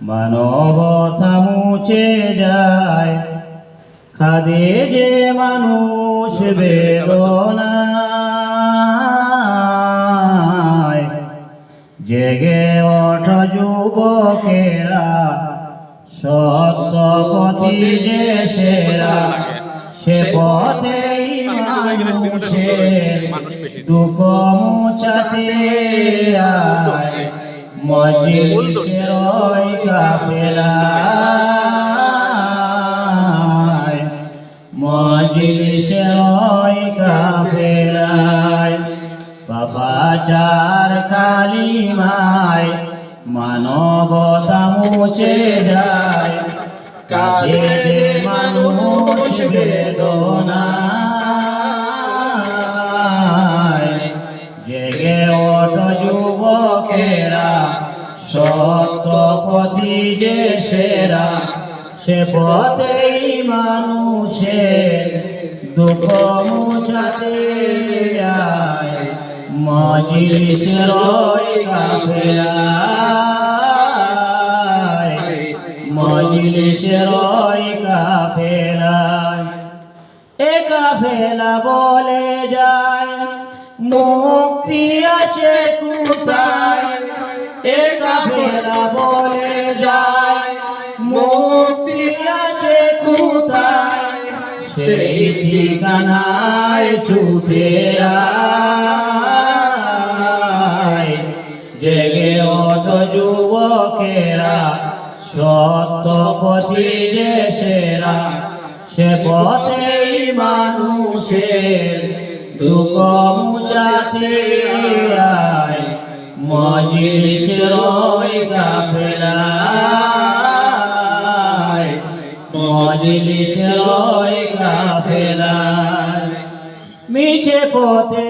মানবতা মুছে যায়, কাঁদে যে মানুষ বেদনায়। জেগে ওঠ যুবকেরা, সত্য পথি যে সেরা, সে পথেই মানুষের দুঃখ মুছাতে আয়। মজলিসের ওই কাফেলায়, মজলিসের ওই কাফেলায়, পাপাচার কালিমায় মানবতা মুছে যায়, কাঁদে মানুষ বেদনায়। জেগে ওঠ যুবকেরা, সত্য পথি যে সেরা, সে পথেই মানুষের দুঃখ মুছাতে আয়। মজলিসের ওই কাফেলায়, মজলিসের ওই কাফেলায়। এ কাফেলা বলে যায়, মুক্তি আছে কোথায়? এ কাফেলা বলে যায়, মুক্তি আছে কোথায়? সেই ঠিকানায় ছুটে আয়। জেগে ওঠ যুবকেরা, সত্য পথি যে সেরা, সে পথেই মানুষের দুঃখ মুছাতে আয়। মজলিসের ওই কাফেলায়, মজলিসের ওই কাফেলায়, মিছে পথে